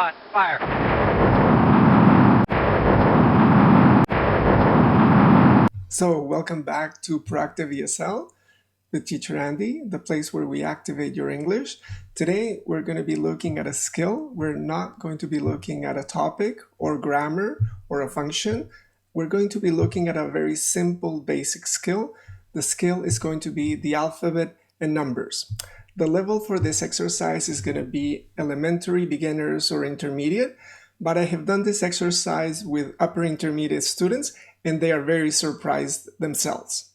1, fire. So, welcome back to Proactive ESL with Teacher Andy, the place where we activate your English. Today, we're going to be looking at a skill. We're not going to be looking at a topic or grammar or a function. We're going to be looking at a very simple, basic skill. The skill is going to be the alphabet and numbers. The level for this exercise is going to be elementary, beginners, or intermediate. But I have done this exercise with upper intermediate students, and they are very surprised themselves.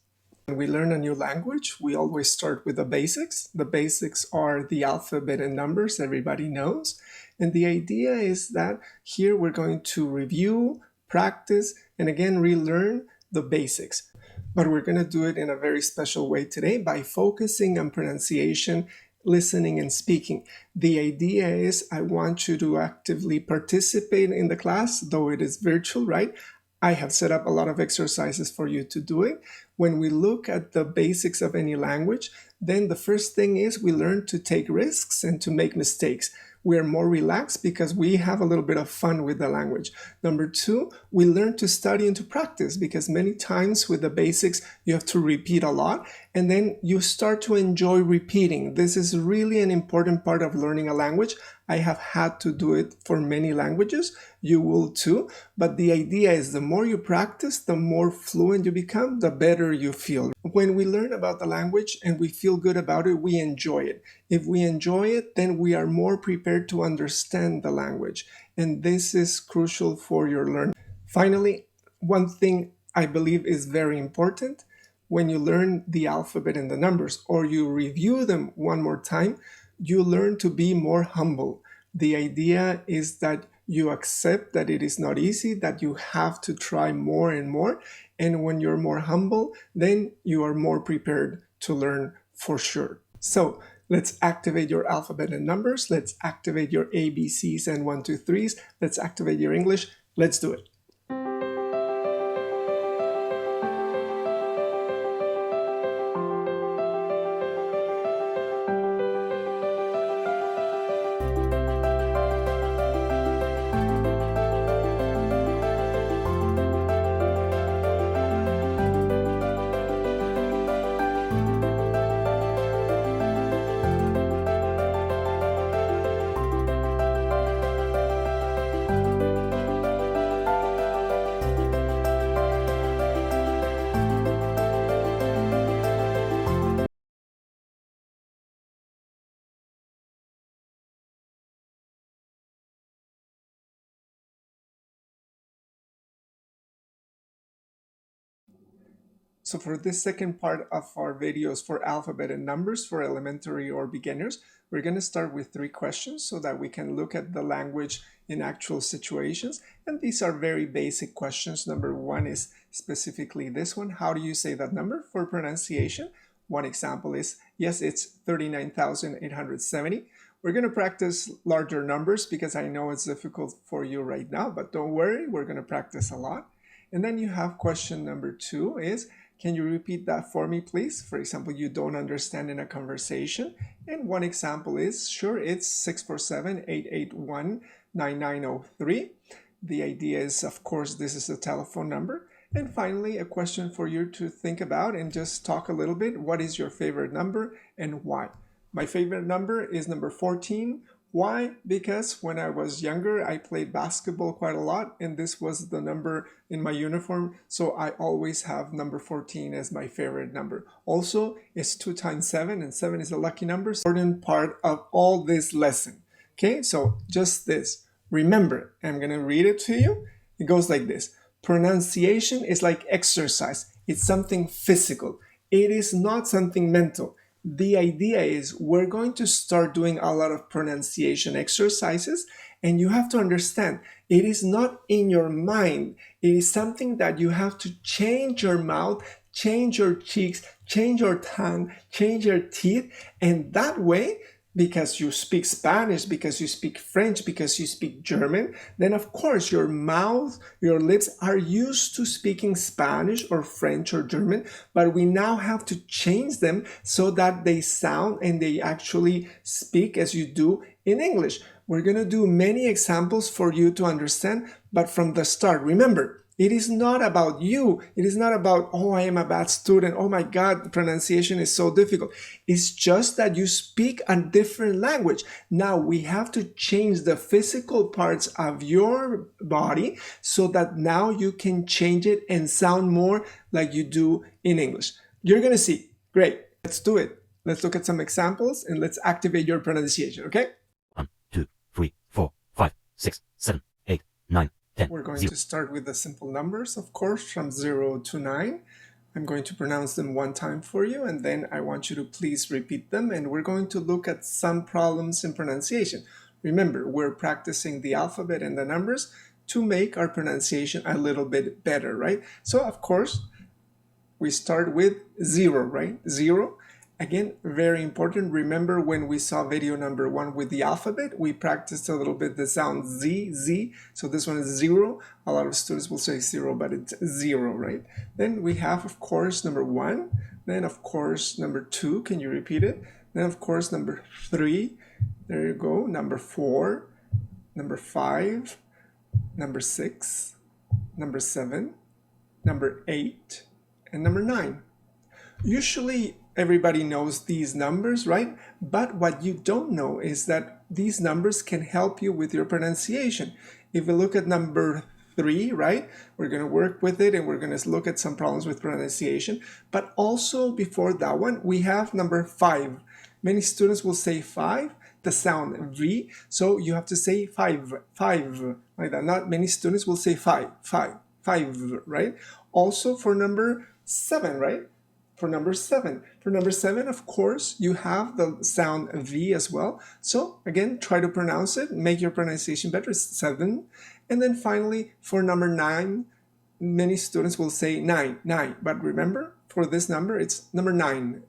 When we learn a new language, we always start with the basics. The basics are the alphabet and numbers, everybody knows. And the idea is that here we're going to review, practice, and again relearn the basics. But we're going to do it in a very special way today by focusing on pronunciation, listening, and speaking. The idea is I want you to actively participate in the class, though it is virtual, right? I have set up a lot of exercises for you to do it. When we look at the basics of any language, then the first thing is we learn to take risks and to make mistakes. We are more relaxed because we have a little bit of fun with the language. Number two, we learn to study and to practice because many times with the basics, you have to repeat a lot and then you start to enjoy repeating. This is really an important part of learning a language. I have had to do it for many languages. You will too. But the idea is the more you practice, the more fluent you become, the better you feel. When we learn about the language and we feel good about it, we enjoy it. If we enjoy it, then we are more prepared to understand the language. And this is crucial for your learning. Finally, one thing I believe is very important. When you learn the alphabet and the numbers, or you review them one more time, you learn to be more humble. The idea is that you accept that it is not easy, that you have to try more and more. And when you're more humble, then you are more prepared to learn for sure. So let's activate your alphabet and numbers. Let's activate your ABCs and 1, 2, 3s. Let's activate your English. Let's do it. So for this second part of our videos for alphabet and numbers for elementary or beginners, we're going to start with 3 questions so that we can look at the language in actual situations. And these are very basic questions. Number 1 is specifically this one. How do you say that number for pronunciation? One example is, yes, it's 39,870. We're going to practice larger numbers because I know it's difficult for you right now, but don't worry, we're going to practice a lot. And then you have question number 2 is, can you repeat that for me, please? For example, you don't understand in a conversation. And one example is, sure, it's 647-881-9903. The idea is, of course, this is a telephone number. And finally, a question for you to think about and just talk a little bit. What is your favorite number and why? My favorite number is number 14. Why? Because when I was younger, I played basketball quite a lot, and this was the number in my uniform, so I always have number 14 as my favorite number. Also, it's 2 times 7, and 7 is a lucky number. Important part of all this lesson. Okay, so just this. Remember, I'm going to read it to you. It goes like this. Pronunciation is like exercise. It's something physical. It is not something mental. The idea is we're going to start doing a lot of pronunciation exercises, and you have to understand it is not in your mind. It is something that you have to change your mouth, change your cheeks, change your tongue, change your teeth, and that way, because you speak Spanish, because you speak French, because you speak German, then of course your mouth, your lips are used to speaking Spanish or French or German, but we now have to change them so that they sound and they actually speak as you do in English. We're going to do many examples for you to understand, but from the start, remember, it is not about you. It is not about, oh, I am a bad student. Oh my God, pronunciation is so difficult. It's just that you speak a different language. Now we have to change the physical parts of your body so that now you can change it and sound more like you do in English. You're going to see. Great. Let's do it. Let's look at some examples and let's activate your pronunciation, okay? 1, 2, 3, 4, 5, 6, 7, 8, 9, 10. We're going to start with the simple numbers, of course, from 0 to 9. I'm going to pronounce them one time for you, and then I want you to please repeat them, and we're going to look at some problems in pronunciation. Remember, we're practicing the alphabet and the numbers to make our pronunciation a little bit better, right? So, of course, we start with 0, right? 0. Again, very important. Remember when we saw video number 1 with the alphabet, we practiced a little bit the sound Z, Z. So this one is 0. A lot of students will say 0, but it's 0, right? Then we have, of course, number 1. Then, of course, number 2. Can you repeat it? Then, of course, number 3. There you go. Number 4. Number 5. Number 6. Number 7. Number 8. And number 9. Usually, everybody knows these numbers, right? But what you don't know is that these numbers can help you with your pronunciation. If we look at number 3, right? We're going to work with it and we're going to look at some problems with pronunciation. But also before that one, we have number 5. Many students will say 5, the sound V. So you have to say 5, 5, like that. Not many students will say 5, 5, 5, right? Also for number 7, right? For number 7. For number 7, of course, you have the sound V as well. So again, try to pronounce it, make your pronunciation better, 7. And then finally, for number 9, many students will say 9, 9. But remember, for this number, it's number 9.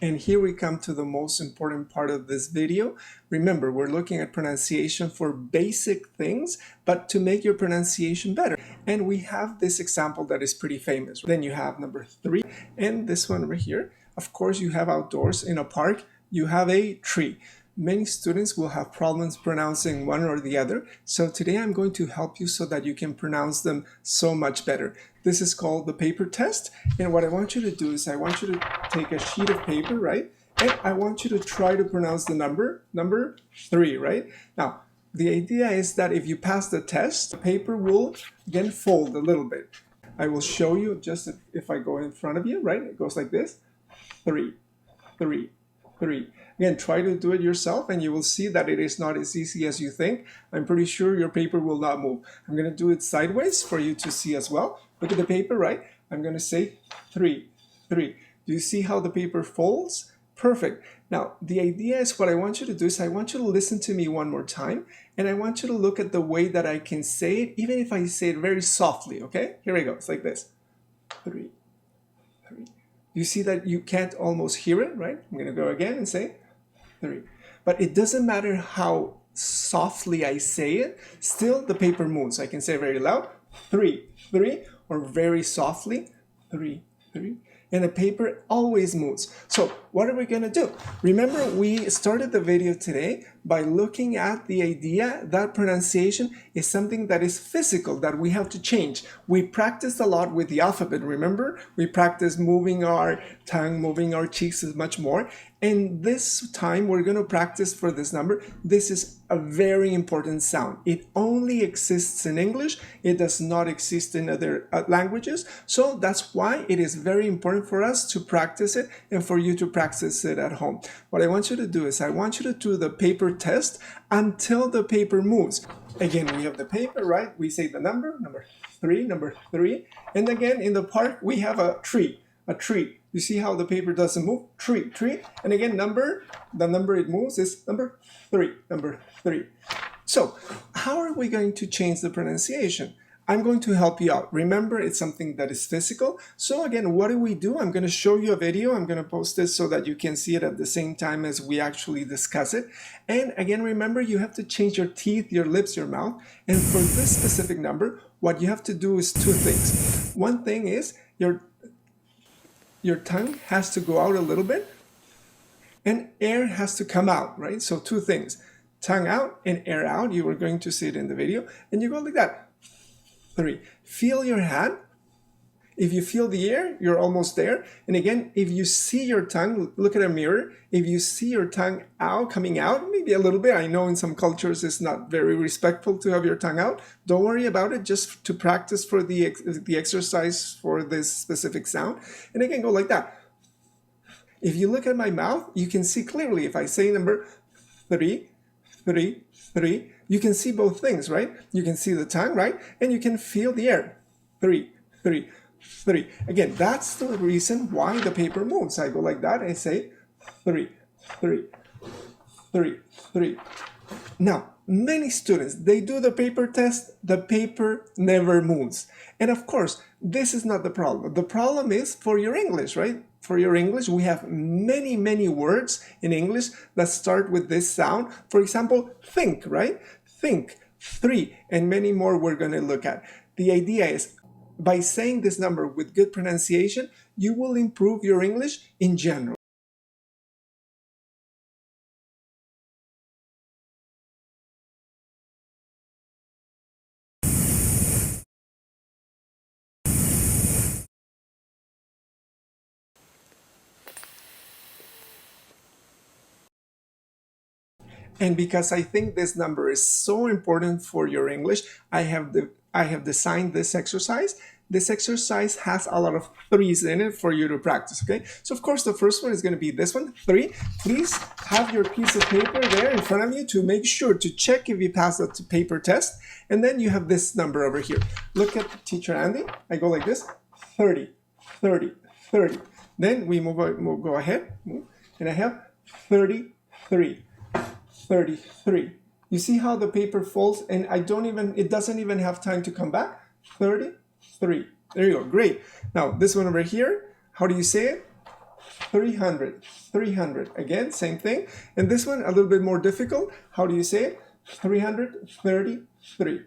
And here we come to the most important part of this video. Remember, we're looking at pronunciation for basic things, but to make your pronunciation better. And we have this example that is pretty famous. Then you have number 3, and this one right here. Of course, you have outdoors in a park, you have a tree. Many students will have problems pronouncing one or the other. So today I'm going to help you so that you can pronounce them so much better. This is called the paper test. And what I want you to do is I want you to take a sheet of paper, right? And I want you to try to pronounce the number 3, right? Now, the idea is that if you pass the test, the paper will again fold a little bit. I will show you just if I go in front of you, right? It goes like this. 3, 3, 3. Again, try to do it yourself and you will see that it is not as easy as you think. I'm pretty sure your paper will not move. I'm going to do it sideways for you to see as well. Look at the paper, right? I'm going to say 3, 3. Do you see how the paper folds? Perfect. Now, the idea is what I want you to do is I want you to listen to me one more time and I want you to look at the way that I can say it, even if I say it very softly, okay? Here we go. It's like this. 3, 3. You see that you can't almost hear it, right? I'm going to go again and say 3. But it doesn't matter how softly I say it, still the paper moves. I can say very loud, 3, 3, or very softly, 3, 3. And the paper always moves. So what are we going to do? Remember, we started the video today by looking at the idea that pronunciation is something that is physical, that we have to change. We practiced a lot with the alphabet, remember? We practiced moving our tongue, moving our cheeks much more. And this time we're going to practice for this number. This is a very important sound. It only exists in English. It does not exist in other languages. So that's why it is very important for us to practice it and for you to practice it at home. What I want you to do is I want you to do the paper test until the paper moves. Again, we have the paper, right? We say the number 3, number 3. And again, in the park, we have a tree. You see how the paper doesn't move? Tree. And again, the number it moves is number 3. So, how are we going to change the pronunciation? I'm going to help you out. Remember, it's something that is physical. So again, what do? I'm going to show you a video. I'm going to post this so that you can see it at the same time as we actually discuss it. And again, remember, you have to change your teeth, your lips, your mouth. And for this specific number, what you have to do is 2 things. One thing is your tongue has to go out a little bit and air has to come out, right? So 2 things. tongue out and air out. You were going to see it in the video. And you go like that. 3. Feel your hand. If you feel the air, you're almost there. And again, if you see your tongue, look at a mirror. If you see your tongue out, coming out, maybe a little bit. I know in some cultures it's not very respectful to have your tongue out. Don't worry about it, just to practice for the exercise for this specific sound. And again, go like that. If you look at my mouth, you can see clearly. If I say number 3, 3, 3, you can see both things, right? You can see the tongue, right? And you can feel the air. 3, 3. 3. Again, that's the reason why the paper moves. I go like that and say 3, 3, 3, 3. Now, many students, they do the paper test, the paper never moves. And of course, this is not the problem. The problem is for your English, right? For your English, we have many, many words in English that start with this sound. For example, think, right? Think, 3, and many more we're going to look at. The idea is, by saying this number with good pronunciation, you will improve your English in general. And because I think this number is so important for your English, I have designed this exercise. This exercise has a lot of 3s in it for you to practice, okay? So of course, the first one is going to be this one, 3. Please have your piece of paper there in front of you to make sure to check if you pass the paper test. And then you have this number over here. Look at Teacher Andy. I go like this, 30, 30, 30. Then we go ahead, and I have 33. 33. You see how the paper folds and it doesn't even have time to come back? 33. There you go. Great. Now this one over here, how do you say it? 300. 300. Again, same thing. And this one, a little bit more difficult. How do you say it? 333.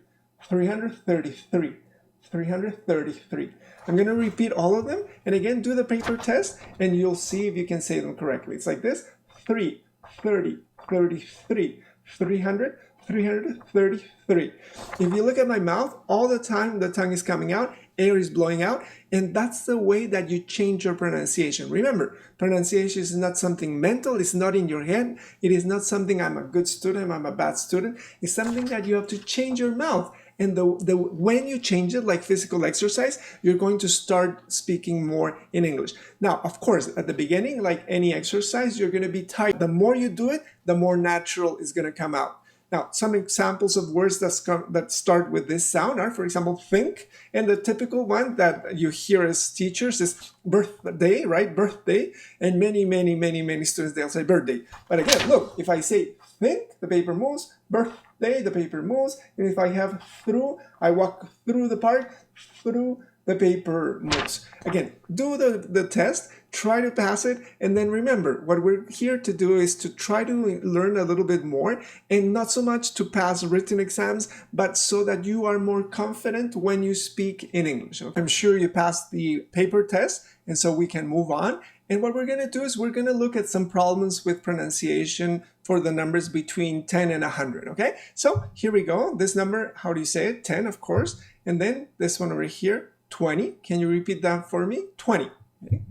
333. 333. I'm going to repeat all of them. And again, do the paper test and you'll see if you can say them correctly. It's like this. 3, 30, 33, 300, 333. If you look at my mouth, all the time the tongue is coming out, air is blowing out, and that's the way that you change your pronunciation. Remember, pronunciation is not something mental, it's not in your head, it is not something I'm a good student, I'm a bad student. It's something that you have to change your mouth. And when you change it, like physical exercise, you're going to start speaking more in English. Now, of course, at the beginning, like any exercise, you're going to be tired. The more you do it, the more natural it's going to come out. Now, some examples of words that start with this sound are, for example, think. And the typical one that you hear as teachers is birthday, right? Birthday. And many, many, many, many students, they'll say birthday. But again, look, if I say think, the paper moves. Birthday, the paper moves. And if I have through, I walk through the park, through the paper moves. Again, do the test, try to pass it, and then remember, what we're here to do is to try to learn a little bit more, and not so much to pass written exams, but so that you are more confident when you speak in English. Okay? I'm sure you passed the paper test, and so we can move on. And what we're going to do is we're going to look at some problems with pronunciation for the numbers between 10 and 100, okay? So here we go. This number, how do you say it? 10, of course. And then this one over here, 20. Can you repeat that for me? 20. Okay.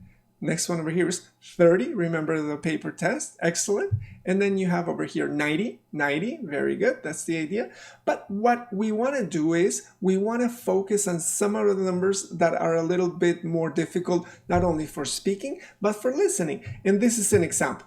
Next one over here is 30. Remember the paper test. Excellent. And then you have over here 90. 90. Very good. That's the idea. But what we want to do is we want to focus on some of the numbers that are a little bit more difficult, not only for speaking, but for listening. And this is an example.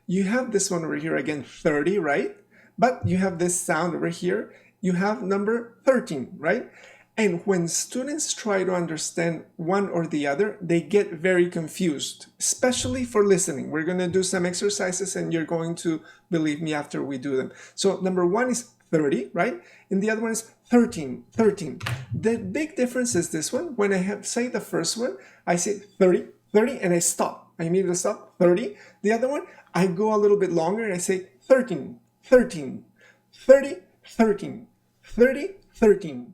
You have this one over here again, 30, right? But you have this sound over here. You have number 13, right? And when students try to understand one or the other, they get very confused, especially for listening. We're going to do some exercises and you're going to believe me after we do them. So number one is 30, right? And the other one is 13, 13. The big difference is this one. When I say the first one, I say 30, 30, and I stop. I immediately stop, 30. The other one, I go a little bit longer and I say 13, 13, 30, 13, 30, 13.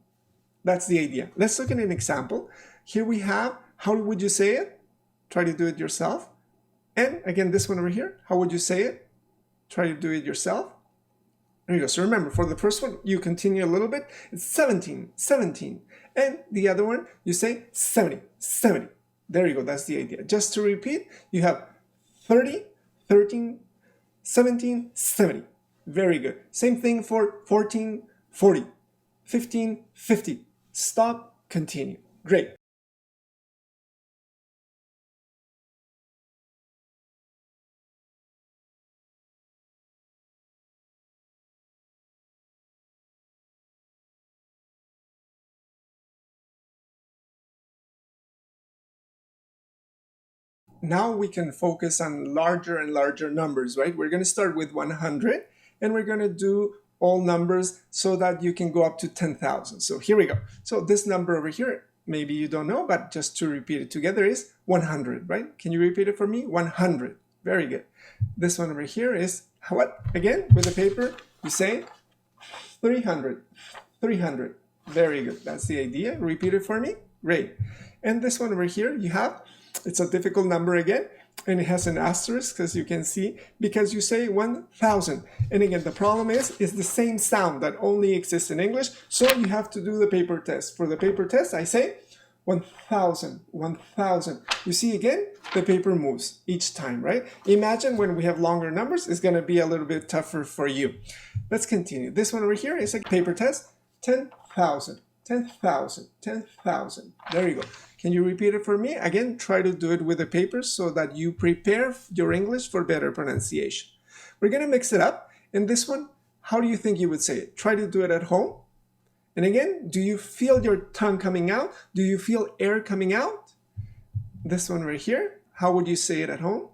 That's the idea. Let's look at an example. Here we have, how would you say it? Try to do it yourself. And again, this one over here, how would you say it? Try to do it yourself. There you go. So remember, for the first one, you continue a little bit. It's 17, 17. And the other one, you say 70, 70. There you go. That's the idea. Just to repeat, you have 30, 13, 17, 70. Very good. Same thing for 14, 40, 15, 50. Stop, continue. Great. Now we can focus on larger and larger numbers, right? We're going to start with 100 and we're going to do all numbers so that you can go up to 10,000. So here we go. So this number over here, maybe you don't know, but just to repeat it together is 100, right? Can you repeat it for me? 100. Very good. This one over here is what? Again, with the paper, you say 300, 300. Very good. That's the idea. Repeat it for me. Great. And this one over here, you have, it's a difficult number again, and it has an asterisk, as you can see, because you say 1,000. And again, the problem is, it's the same sound that only exists in English, so you have to do the paper test. For the paper test, I say 1,000, 1,000. You see again, the paper moves each time, right? Imagine when we have longer numbers, it's going to be a little bit tougher for you. Let's continue. This one over here is a paper test, 10,000, 10,000, 10,000. There you go. Can you repeat it for me? Again, try to do it with the paper so that you prepare your English for better pronunciation. We're going to mix it up. And this one, how do you think you would say it? Try to do it at home. And again, do you feel your tongue coming out? Do you feel air coming out? This one right here, how would you say it at home?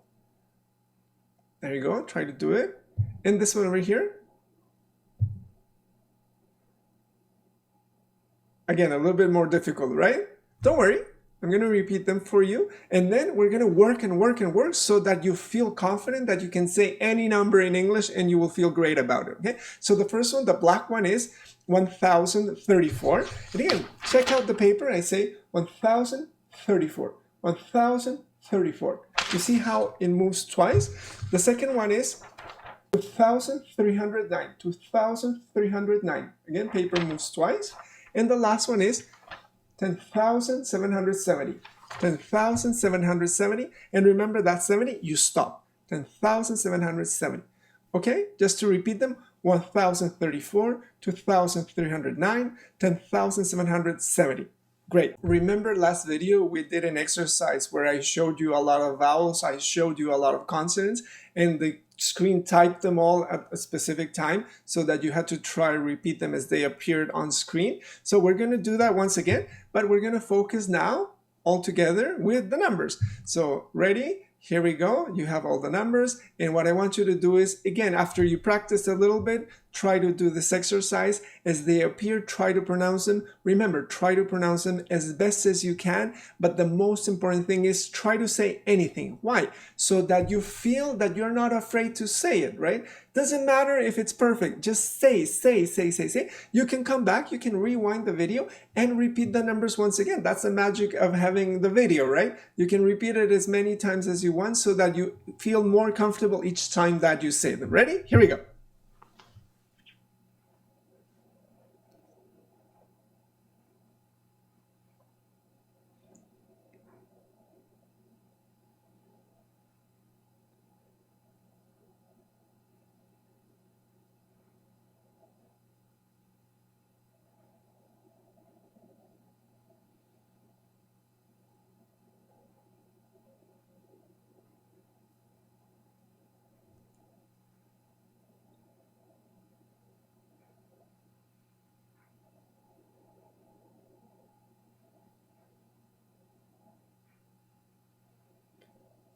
There you go. Try to do it. And this one over here. Again, a little bit more difficult, right? Don't worry. I'm going to repeat them for you. And then we're going to work and work and work so that you feel confident that you can say any number in English and you will feel great about it. Okay. So the first one, the black one, is 1,034. And again, check out the paper. I say 1,034. 1,034. You see how it moves twice? The second one is 2,309. 2,309. Again, paper moves twice. And the last one is 10,770. 10,770. And remember that 70, you stop. 10,770. Okay, just to repeat them, 1,034, 2,309, 10,770. Great. Remember last video we did an exercise where I showed you a lot of vowels, I showed you a lot of consonants, and the screen typed them all at a specific time so that you had to try to repeat them as they appeared on screen. So we're going to do that once again, but we're going to focus now all together with the numbers. So ready? Here we go. You have all the numbers. And what I want you to do is, again, after you practice a little bit, try to do this exercise as they appear. Try to pronounce them. Remember, try to pronounce them as best as you can. But the most important thing is try to say anything. Why? So that you feel that you're not afraid to say it, right? Doesn't matter if it's perfect. Just say. You can come back. You can rewind the video and repeat the numbers once again. That's the magic of having the video, right? You can repeat it as many times as you want so that you feel more comfortable each time that you say them. Ready? Here we go.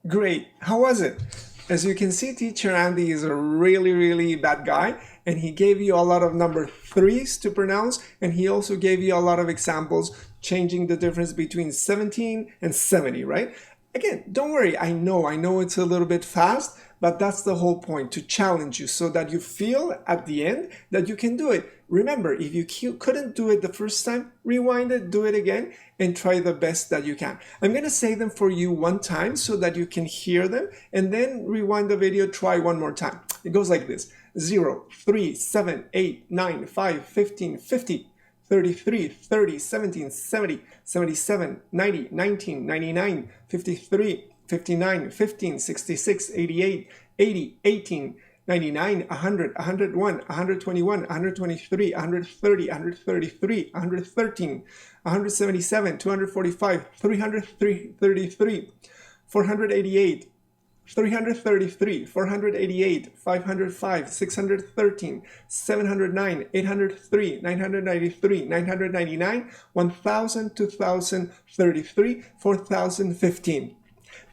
Great. How was it? As you can see, Teacher Andy is a really bad guy, and he gave you a lot of number threes to pronounce, and he also gave you a lot of examples changing the difference between 17 and 70, right? Again, don't worry. I know it's a little bit fast, but that's the whole point, to challenge you so that you feel at the end that you can do it. Remember, if you couldn't do it the first time, rewind it, do it again, and try the best that you can. I'm going to say them for you one time so that you can hear them, and then rewind the video, try one more time. It goes like this. 0, 3, 7, 8, 9, 5, 15, 50, 33, 30, 17, 70, 77, 90, 19, 99, 53, 59, 15, 66, 88, 80, 18, 99, 100, 101, 121, 123, 130, 133, 113, 177, 245, 333, 488, 333, 488, 505, 613, 709, 803, 993, 999, 1000, 2033, 4015.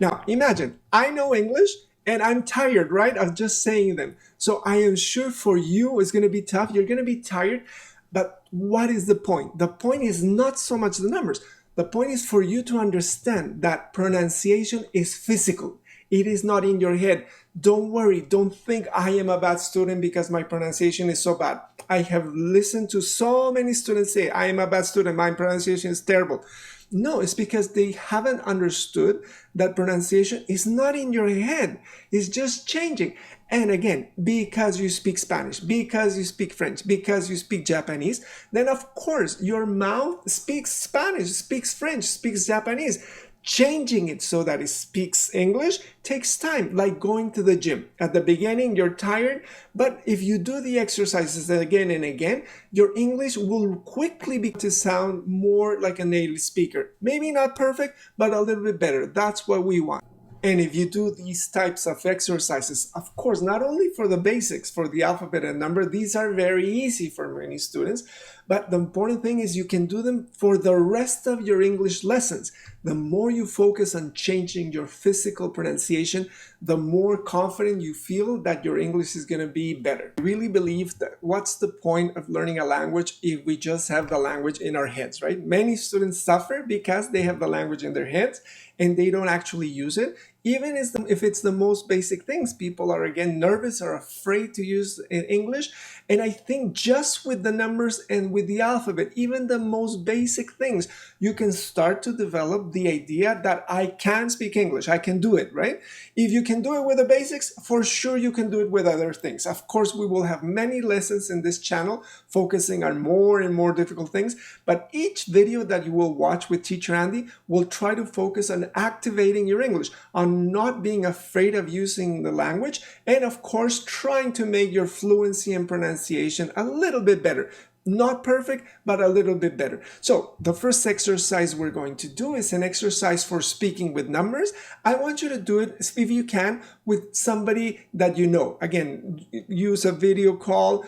Now, imagine, I know English and I'm tired, right, of just saying them. So I am sure for you it's going to be tough. You're going to be tired. But what is the point? The point is not so much the numbers. The point is for you to understand that pronunciation is physical. It is not in your head. Don't worry. Don't think I am a bad student because my pronunciation is so bad. I have listened to so many students say, I am a bad student. My pronunciation is terrible. No, it's because they haven't understood that pronunciation is not in your head. It's just changing. And again, because you speak Spanish, because you speak French, because you speak Japanese, then of course your mouth speaks Spanish, speaks French, speaks Japanese. Changing it so that it speaks English takes time, like going to the gym. At the beginning, you're tired, but if you do the exercises again and again, your English will quickly begin to sound more like a native speaker. Maybe not perfect, but a little bit better. That's what we want. And if you do these types of exercises, of course, not only for the basics, for the alphabet and number, these are very easy for many students, but the important thing is you can do them for the rest of your English lessons. The more you focus on changing your physical pronunciation, the more confident you feel that your English is going to be better. I really believe that what's the point of learning a language if we just have the language in our heads, right? Many students suffer because they have the language in their heads and they don't actually use it. Even if it's the most basic things, people are again nervous or afraid to use in English. And I think just with the numbers and with the alphabet, even the most basic things, you can start to develop the idea that I can speak English. I can do it, right? If you can do it with the basics, for sure you can do it with other things. Of course, we will have many lessons in this channel focusing on more and more difficult things, but each video that you will watch with Teacher Andy will try to focus on activating your English, on not being afraid of using the language, and of course, trying to make your fluency and pronunciation a little bit better. Not perfect, but a little bit better. So the first exercise we're going to do is an exercise for speaking with numbers. I want you to do it, if you can, with somebody that you know. Again, use a video call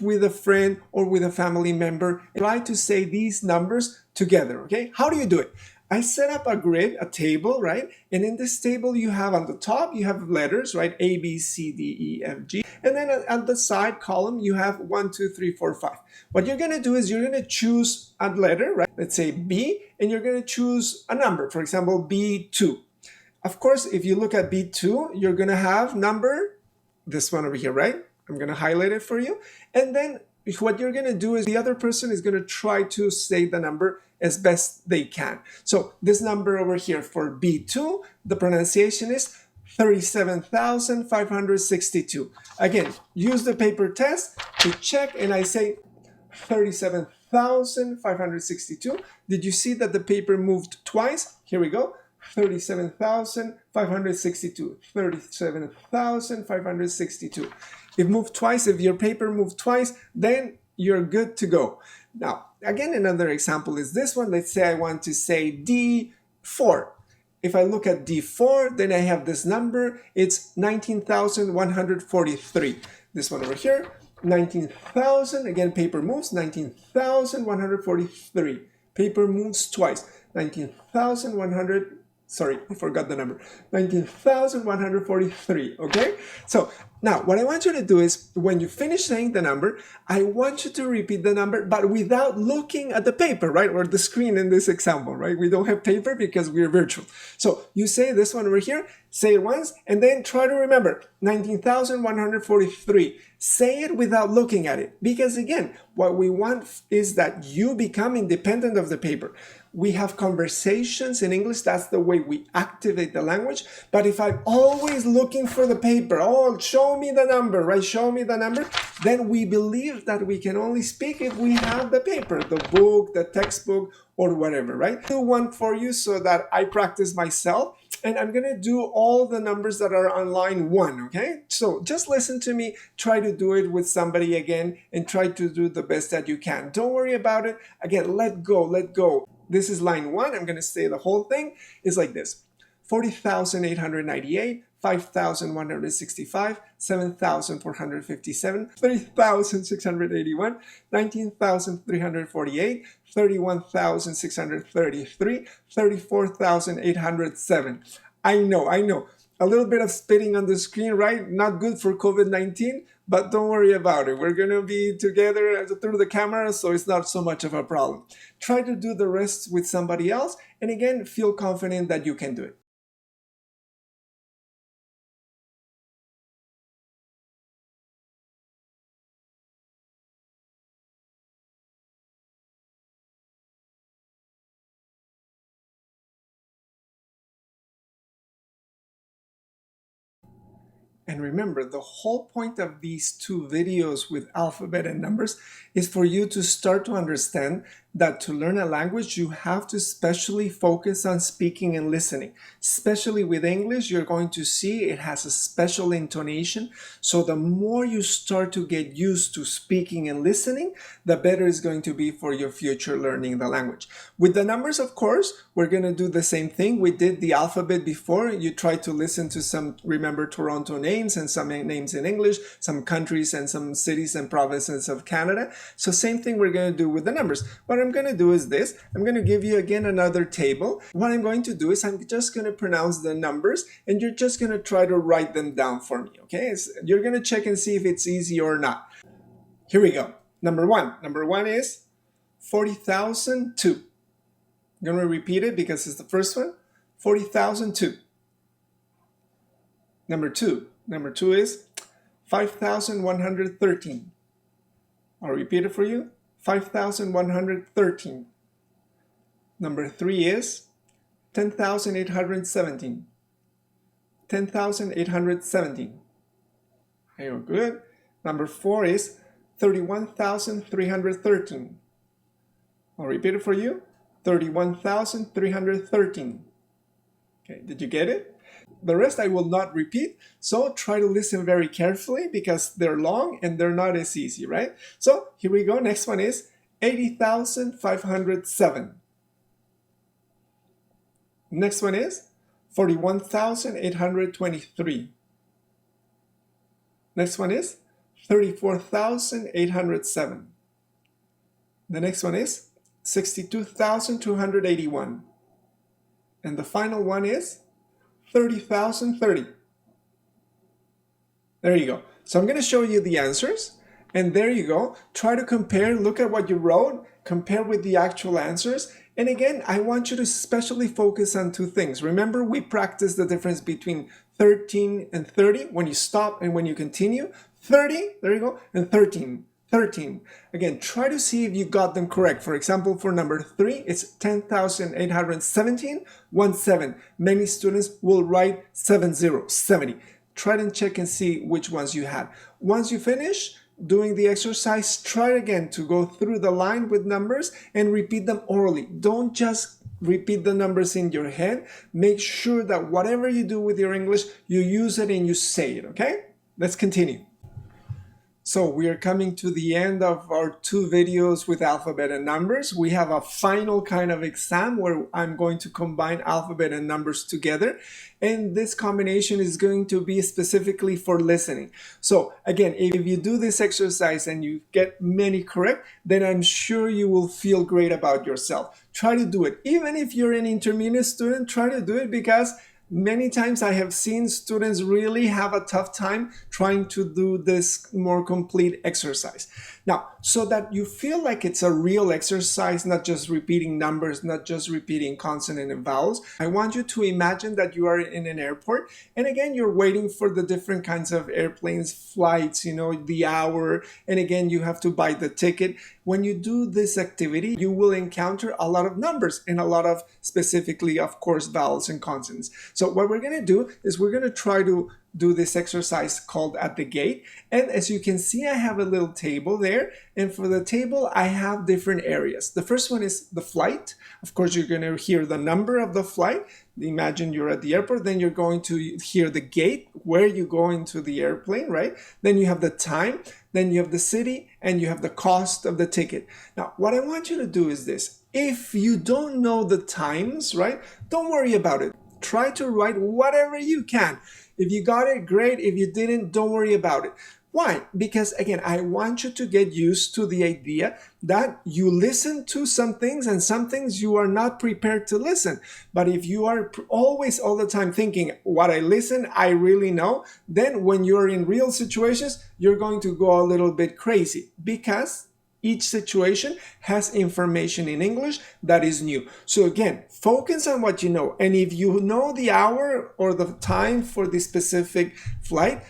with a friend or with a family member. Try to say these numbers together, okay? How do you do it? I set up a grid, a table, right? And in this table, you have on the top, you have letters, right? A, B, C, D, E, F, G. And then on the side column, you have 1, 2, 3, 4, 5. What you're going to do is you're going to choose a letter, right? Let's say B, and you're going to choose a number. For example, B2. Of course, if you look at B2, you're going to have number, this one over here, right? I'm going to highlight it for you. And then what you're going to do is the other person is going to try to say the number as best they can. So this number over here for B2, the pronunciation is 37,562. Again, use the paper test to check, and I say 37,562. Did you see that the paper moved twice? Here we go. 37,562. 37,562. It moved twice. If your paper moved twice, then you're good to go. Now, again, another example is this one. Let's say I want to say D4. If I look at D4, then I have this number. It's 19,143. This one over here, 19,000. Again, paper moves, 19,143. Paper moves twice, 19,100. Sorry, I forgot the number. 19,143, okay? So now what I want you to do is when you finish saying the number, I want you to repeat the number, but without looking at the paper, right? Or the screen in this example, right? We don't have paper because we're virtual. So you say this one over here, say it once, and then try to remember 19,143. Say it without looking at it. Because again, what we want is that you become independent of the paper. We have conversations in English. That's the way we activate the language. But if I'm always looking for the paper, oh, show show me the number, right? Show me the number. Then we believe that we can only speak if we have the paper, the book, the textbook, or whatever, right? I'll do one for you so that I practice myself. And I'm gonna do all the numbers that are on line 1, okay? So just listen to me, try to do it with somebody again, and try to do the best that you can. Don't worry about it. Again, let go, let go. This is line 1. I'm gonna say the whole thing. It's like this: 40,898, 5,165, 7,457, 30,681, 19,348, 31,633, 34,807. I know. A little bit of spitting on the screen, right? Not good for COVID-19, but don't worry about it. We're going to be together through the camera, so it's not so much of a problem. Try to do the rest with somebody else, and again, feel confident that you can do it. And remember, the whole point of these 2 videos with alphabet and numbers is for you to start to understand that to learn a language, you have to especially focus on speaking and listening. Especially with English, you're going to see it has a special intonation. So the more you start to get used to speaking and listening, the better it's going to be for your future learning the language. With the numbers, of course, we're going to do the same thing. We did the alphabet before. You try to listen to some, remember Toronto names and some names in English, some countries and some cities and provinces of Canada. So same thing we're going to do with the numbers. What I'm going to do is this. I'm going to give you again another table. What I'm going to do is I'm just going to pronounce the numbers and you're just going to try to write them down for me, okay? You're going to check and see if it's easy or not. Here we go. Number 1. Number 1 is 40,002. I'm going to repeat it because it's the first one. 40,002. Number 2. Number 2 is 5,113. I'll repeat it for you. 5,113. Number 3 is 10,817. 10,817. You're good. Number 4 is 31,313. I'll repeat it for you. 31,313. Okay, did you get it? The rest I will not repeat, so try to listen very carefully because they're long and they're not as easy, right? So here we go. Next one is 80,507. Next one is 41,823. Next one is 34,807. The next one is 62,281. And the final one is 30,030. There you go. So I'm going to show you the answers. And there you go. Try to compare. Look at what you wrote. Compare with the actual answers. And again, I want you to especially focus on 2 things. Remember, we practiced the difference between 13 and 30 when you stop and when you continue. 30, there you go, and 13. 13. Again, try to see if you got them correct. For example, for number 3, it's 10,817, 17. Many students will write 70. Try and check and see which ones you had. Once you finish doing the exercise, try again to go through the line with numbers and repeat them orally. Don't just repeat the numbers in your head. Make sure that whatever you do with your English, you use it and you say it, okay? Let's continue. So we are coming to the end of our 2 videos with alphabet and numbers. We have a final kind of exam where I'm going to combine alphabet and numbers together. And this combination is going to be specifically for listening. So again, if you do this exercise and you get many correct, then I'm sure you will feel great about yourself. Try to do it. Even if you're an intermediate student, try to do it because many times I have seen students really have a tough time trying to do this more complete exercise. Now, so that you feel like it's a real exercise, not just repeating numbers, not just repeating consonant and vowels, I want you to imagine that you are in an airport and again, you're waiting for the different kinds of airplanes, flights, the hour, and again, you have to buy the ticket. When you do this activity, you will encounter a lot of numbers and a lot of specifically, of course, vowels and consonants. So what we're going to do is we're going to try to do this exercise called at the gate. And as you can see, I have a little table there. And for the table, I have different areas. The first one is the flight. Of course, you're going to hear the number of the flight. Imagine you're at the airport, then you're going to hear the gate, where you go into the airplane, right? Then you have the time, then you have the city, and you have the cost of the ticket. Now, what I want you to do is this. If you don't know the times, right, don't worry about it. Try to write whatever you can. If you got it, great. If you didn't, don't worry about it. Why? Because again, I want you to get used to the idea that you listen to some things and some things you are not prepared to listen. But if you are always all the time thinking, what I listen, I really know, then when you're in real situations, you're going to go a little bit crazy because each situation has information in English that is new. So again, focus on what you know. And if you know the hour or the time for the specific flight,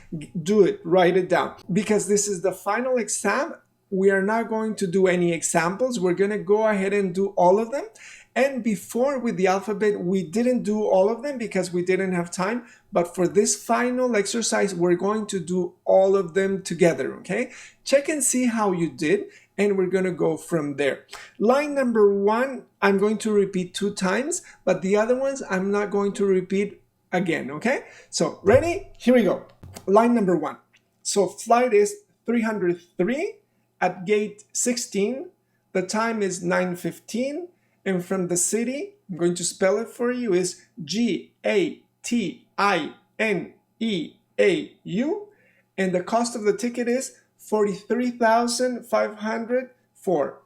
do it, write it down. Because this is the final exam, we are not going to do any examples. We're going to go ahead and do all of them. And before with the alphabet, we didn't do all of them because we didn't have time. But for this final exercise, we're going to do all of them together, okay? Check and see how you did. And we're going to go from there. Line number 1, I'm going to repeat 2 times, but the other ones I'm not going to repeat again, okay? So ready? Here we go. Line number 1. So flight is 303 at gate 16. The time is 9:15. And from the city, I'm going to spell it for you, is Gatineau. And the cost of the ticket is 43,504.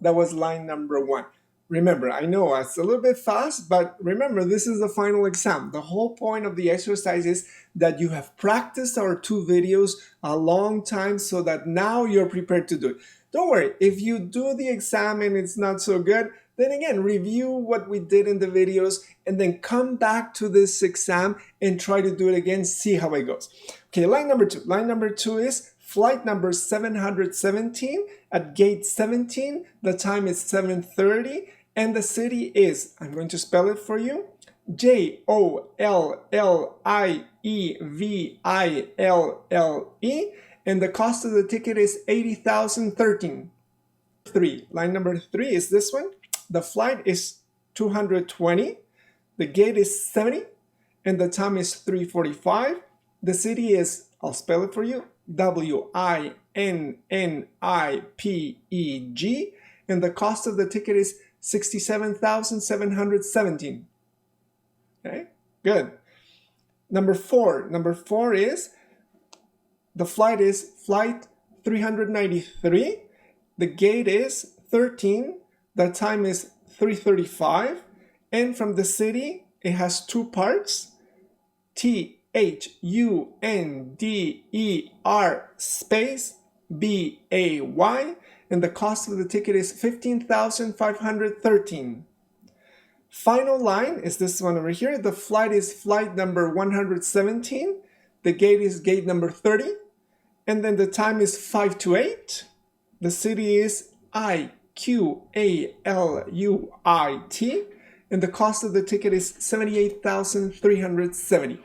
That was line number 1. Remember, I know it's a little bit fast, but remember, this is the final exam. The whole point of the exercise is that you have practiced our 2 videos a long time so that now you're prepared to do it. Don't worry, if you do the exam and it's not so good, then again, review what we did in the videos and then come back to this exam and try to do it again, see how it goes. Okay, line number 2. Line number 2 is flight number 717 at gate 17. The time is 7:30 and the city is, I'm going to spell it for you, Jolliville. And the cost of the ticket is 80,013. Line number 3 is this one. The flight is 220. The gate is 70. And the time is 3:45. The city is, I'll spell it for you, Winnipeg. And the cost of the ticket is 67,717. Okay, good. Number 4 is, the flight is flight 393. The gate is 13. The time is 3:35. And from the city, it has 2 parts. THUNDER space BAY. And the cost of the ticket is 15,513. Final line is this one over here. The flight is flight number 117. The gate is gate number 30. And then the time is 5 to 8. The city is IQALUIT. And the cost of the ticket is 78,370.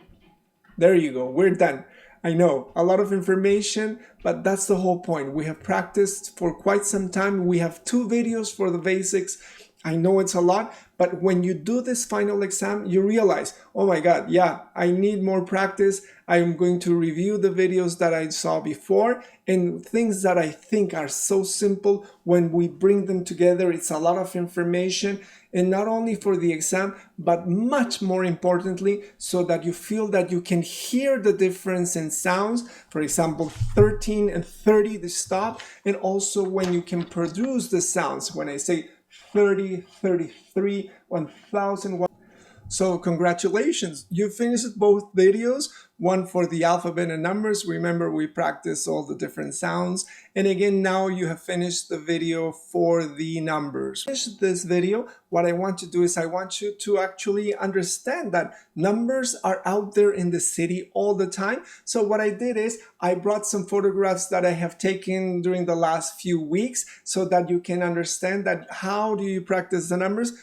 There you go. We're done. I know, a lot of information, but that's the whole point. We have practiced for quite some time. We have 2 videos for the basics. I know it's a lot, but when you do this final exam, you realize, oh my God, yeah, I need more practice. I'm going to review the videos that I saw before and things that I think are so simple. When we bring them together, it's a lot of information, and not only for the exam, but much more importantly, so that you feel that you can hear the difference in sounds. For example, 13 and 30, the stop, and also when you can produce the sounds. When I say 30, 33, 1000. So congratulations, you finished both videos, one for the alphabet and numbers. Remember, we practiced all the different sounds. And again, now you have finished the video for the numbers. To finish this video, what I want to do is I want you to actually understand that numbers are out there in the city all the time. So what I did is I brought some photographs that I have taken during the last few weeks so that you can understand that how do you practice the numbers.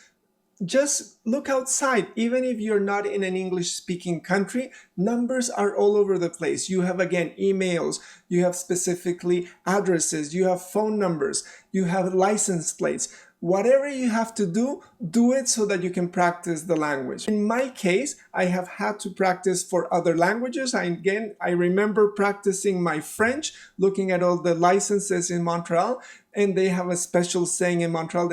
just look outside. Even if you're not in an English speaking country, numbers are all over the place. You have, again, emails, you have specifically addresses, you have phone numbers, you have license plates. Whatever you have to do it so that you can practice the language. In my case, I have had to practice for other languages. I remember practicing my French, looking at all the licenses in Montreal, and they have a special saying in Montreal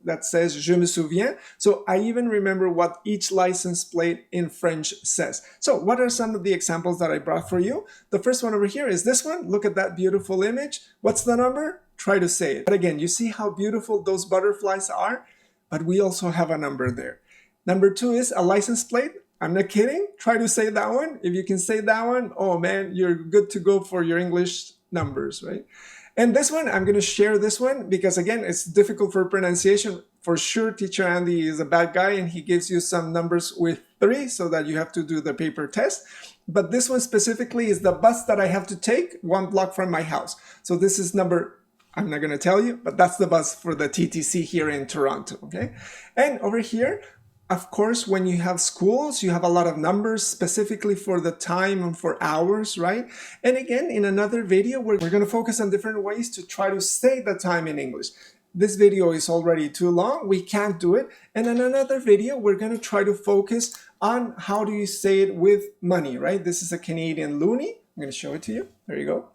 that says, "Je me souviens." So I even remember what each license plate in French says. So what are some of the examples that I brought for you? The first one over here is this one. Look at that beautiful image. What's the number? Try to say it. But again, you see how beautiful those butterflies are? But we also have a number there. Number 2 is a license plate. I'm not kidding. Try to say that one. If you can say that one, oh man, you're good to go for your English numbers, right? And this one, I'm going to share this one because, again, it's difficult for pronunciation. For sure, Teacher Andy is a bad guy and he gives you some numbers with 3 so that you have to do the paper test. But this one specifically is the bus that I have to take 1 block from my house. So this is number, I'm not going to tell you, but that's the bus for the TTC here in Toronto, okay? And over here, of course, when you have schools, you have a lot of numbers specifically for the time and for hours, right? And again, in another video, we're going to focus on different ways to try to say the time in English. This video is already too long. We can't do it. And in another video, we're going to try to focus on how do you say it with money, right? This is a Canadian loonie. I'm going to show it to you. There you go.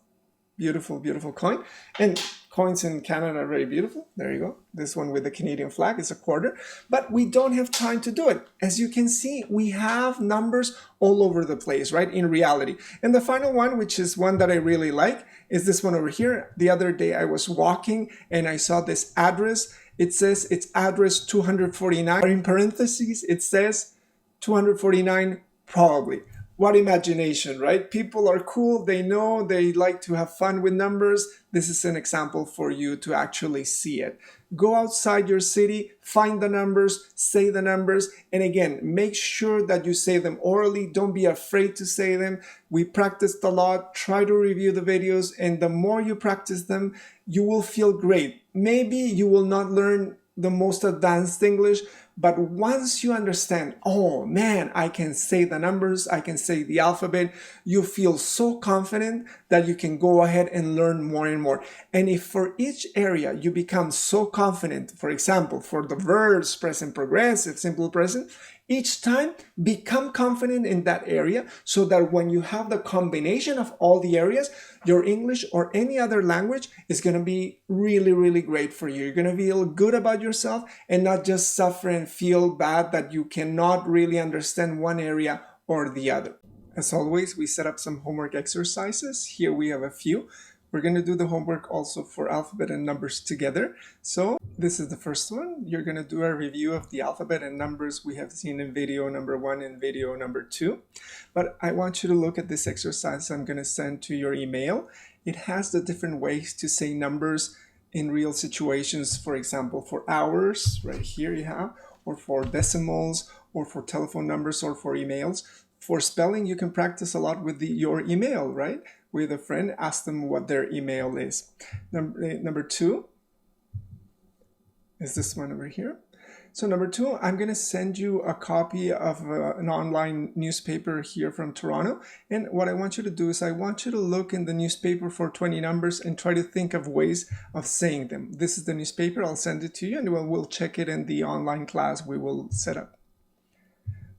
Beautiful, beautiful coin. And coins in Canada are very beautiful. There you go. This one with the Canadian flag is a quarter. But we don't have time to do it. As you can see, we have numbers all over the place, right? In reality. And the final one, which is one that I really like, is this one over here. The other day I was walking and I saw this address. It says it's address 249. But in parentheses, it says 249 probably. What imagination, right? People are cool. They know they like to have fun with numbers. This is an example for you to actually see it. Go outside your city, find the numbers, say the numbers. And again, make sure that you say them orally. Don't be afraid to say them. We practiced a lot. Try to review the videos. And the more you practice them, you will feel great. Maybe you will not learn the most advanced English, but once you understand, oh man, I can say the numbers, I can say the alphabet, you feel so confident that you can go ahead and learn more and more. And if for each area you become so confident, for example, for the verbs, present progressive, simple present, each time become confident in that area so that when you have the combination of all the areas, your English or any other language is going to be really, really great for you. You're going to feel good about yourself and not just suffer and feel bad that you cannot really understand one area or the other. As always, we set up some homework exercises. Here we have a few. We're going to do the homework also for alphabet and numbers together. So this is the first one. You're going to do a review of the alphabet and numbers we have seen in video number 1 and video number 2. But I want you to look at this exercise I'm going to send to your email. It has the different ways to say numbers in real situations. For example, for hours, right here you have, or for decimals, or for telephone numbers, or for emails. For spelling, you can practice a lot with your email, right? With a friend, ask them what their email is. Number 2 is this one over here. So number 2, I'm going to send you a copy of an online newspaper here from Toronto. And what I want you to do is I want you to look in the newspaper for 20 numbers and try to think of ways of saying them. This is the newspaper. I'll send it to you and we'll check it in the online class we will set up.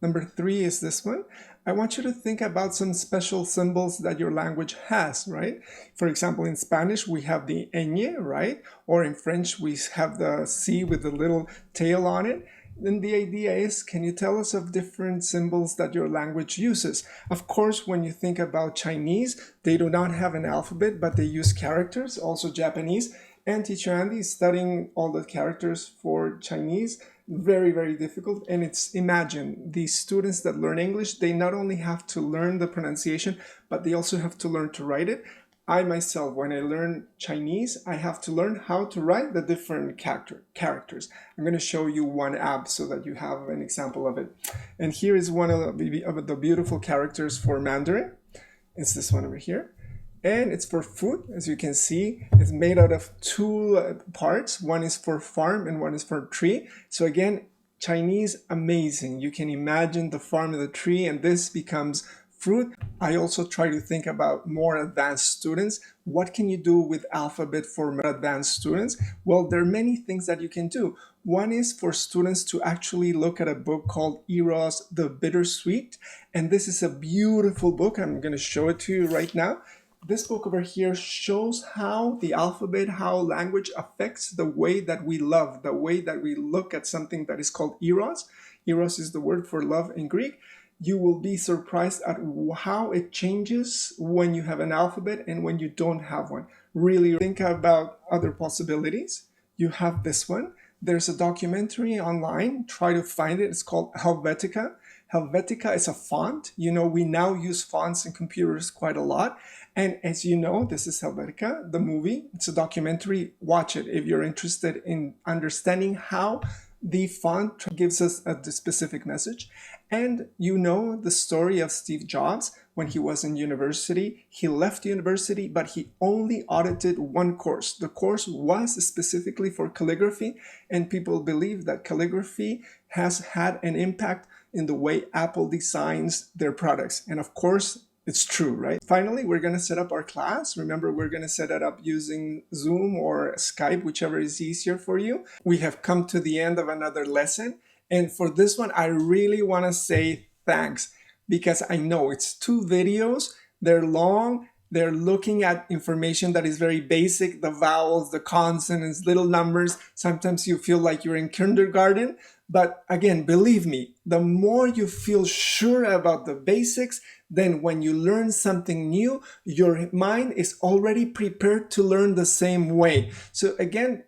Number 3 is this one. I want you to think about some special symbols that your language has, right? For example, in Spanish, we have the ñ, right? Or in French, we have the C with the little tail on it. Then the idea is, can you tell us of different symbols that your language uses? Of course, when you think about Chinese, they do not have an alphabet, but they use characters, also Japanese. And Teacher Andy is studying all the characters for Chinese. Very, very difficult. And it's, imagine, these students that learn English, they not only have to learn the pronunciation, but they also have to learn to write it. I myself, when I learn Chinese, I have to learn how to write the different characters. I'm going to show you one app so that you have an example of it. And here is one of the beautiful characters for Mandarin. It's this one over here. And it's for food, as you can see. It's made out of 2 parts. One is for farm and one is for tree. So again, Chinese, amazing. You can imagine the farm of the tree and this becomes fruit. I also try to think about more advanced students. What can you do with alphabet for advanced students? Well, there are many things that you can do. One is for students to actually look at a book called Eros the Bittersweet. And this is a beautiful book. I'm going to show it to you right now. This book over here shows how the alphabet, how language affects the way that we love, the way that we look at something that is called eros. Eros is the word for love in Greek. You will be surprised at how it changes when you have an alphabet and when you don't have one. Really think about other possibilities. You have this one. There's a documentary online. Try to find it. It's called Helvetica. Helvetica is a font. You know, we now use fonts in computers quite a lot. And as you know, this is Helvetica, the movie. It's a documentary. Watch it if you're interested in understanding how the font gives us a specific message. And you know the story of Steve Jobs when he was in university. He left university, but he only audited one course. The course was specifically for calligraphy, and people believe that calligraphy has had an impact in the way Apple designs their products. And of course, it's true, right? Finally, we're going to set up our class. Remember, we're going to set it up using Zoom or Skype, whichever is easier for you. We have come to the end of another lesson. And for this one, I really want to say thanks because I know it's 2 videos. They're long. They're looking at information that is very basic, the vowels, the consonants, little numbers. Sometimes you feel like you're in kindergarten. But again, believe me, the more you feel sure about the basics, then when you learn something new, your mind is already prepared to learn the same way. So again,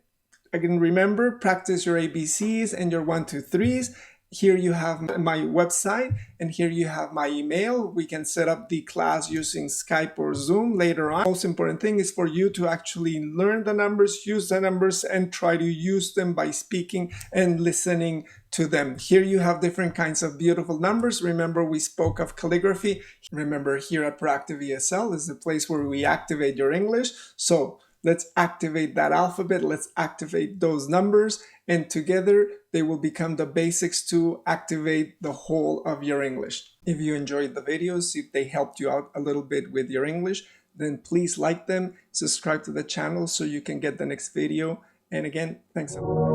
remember, practice your ABCs and your 1, 2, 3s. Here you have my website and here you have my email. We can set up the class using Skype or Zoom later on. Most important thing is for you to actually learn the numbers, use the numbers, and try to use them by speaking and listening to them. Here you have different kinds of beautiful numbers. Remember, we spoke of calligraphy. Remember, here at Proactive ESL is the place where we activate your English. So let's activate that alphabet. Let's activate those numbers. And together, they will become the basics to activate the whole of your English. If you enjoyed the videos, if they helped you out a little bit with your English, then please like them, subscribe to the channel so you can get the next video. And again, thanks a lot.